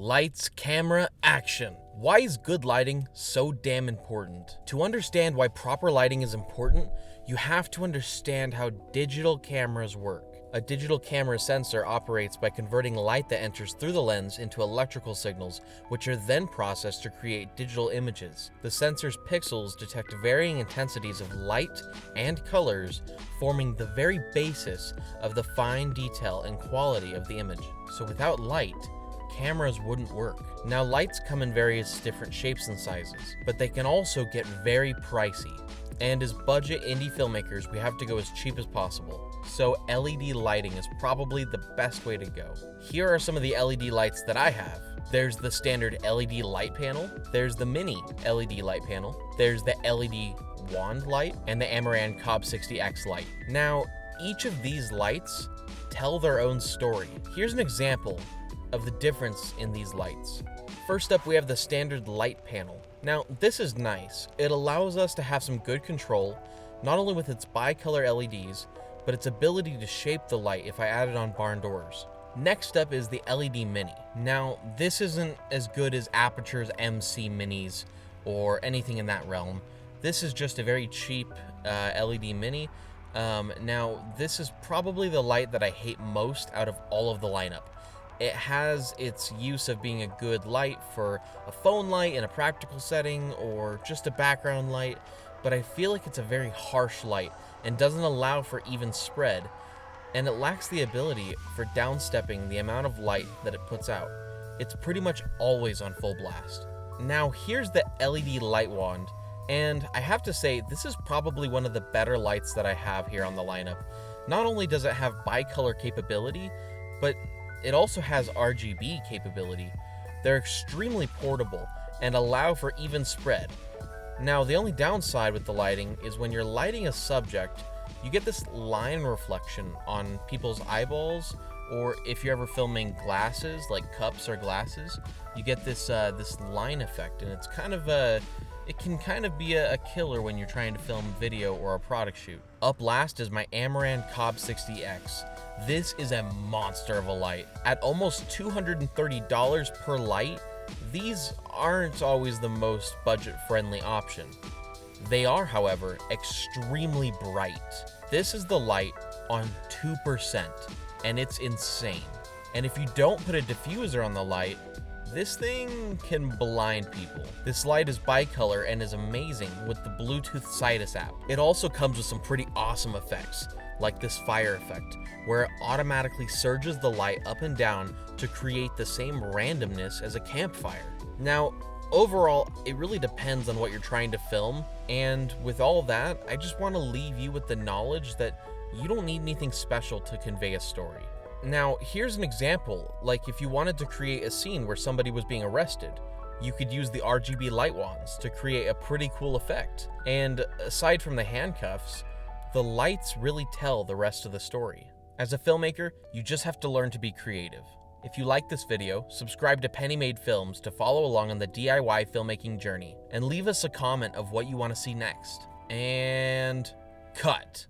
Lights, camera, action. Why is good lighting so damn important? To understand why proper lighting is important, you have to understand how digital cameras work. A digital camera sensor operates by converting light that enters through the lens into electrical signals, which are then processed to create digital images. The sensor's pixels detect varying intensities of light and colors, forming the very basis of the fine detail and quality of the image. So without light, cameras wouldn't work. Now, lights come in various different shapes and sizes, but they can also get very pricey. And as budget indie filmmakers, we have to go as cheap as possible. So LED lighting is probably the best way to go. Here are some of the LED lights that I have. There's the standard LED light panel, there's the mini LED light panel, there's the LED wand light, and the Amaran Cobb 60X light. Now, each of these lights tell their own story. Here's an example of the difference in these lights. First up, we have the standard light panel. Now, this is nice. It allows us to have some good control, not only with its bicolor LEDs, but its ability to shape the light if I add it on barn doors. Next up is the LED Mini. Now, this isn't as good as Aperture's MC Minis or anything in that realm. This is just a very cheap LED Mini. Now, this is probably the light that I hate most out of all of the lineup. It has its use of being a good light for a phone light in a practical setting or just a background light, but I feel like it's a very harsh light and doesn't allow for even spread, and it lacks the ability for downstepping the amount of light that it puts out. It's pretty much always on full blast. Now here's the LED light wand, and I have to say this is probably one of the better lights that I have here on the lineup. Not only does it have bicolor capability, but it also has RGB capability. They're extremely portable and allow for even spread. Now, the only downside with the lighting is when you're lighting a subject, you get this line reflection on people's eyeballs, or if you're ever filming glasses, like cups or glasses, you get this line effect, and it can kind of be a killer when you're trying to film video or a product shoot. Up last is my Amaran Cobb 60X. This is a monster of a light. At almost $230 per light, these aren't always the most budget-friendly option. They are, however, extremely bright. This is the light on 2%, and it's insane. And if you don't put a diffuser on the light, this thing can blind people. This light is bicolor and is amazing with the Bluetooth Sidus app. It also comes with some pretty awesome effects, like this fire effect, where it automatically surges the light up and down to create the same randomness as a campfire. Now, overall, it really depends on what you're trying to film, and with all that, I just want to leave you with the knowledge that you don't need anything special to convey a story. Now, here's an example, like if you wanted to create a scene where somebody was being arrested, you could use the RGB light wands to create a pretty cool effect. And aside from the handcuffs, the lights really tell the rest of the story. As a filmmaker, you just have to learn to be creative. If you like this video, subscribe to PennyMadeFilms to follow along on the DIY filmmaking journey, and leave us a comment of what you want to see next. And cut.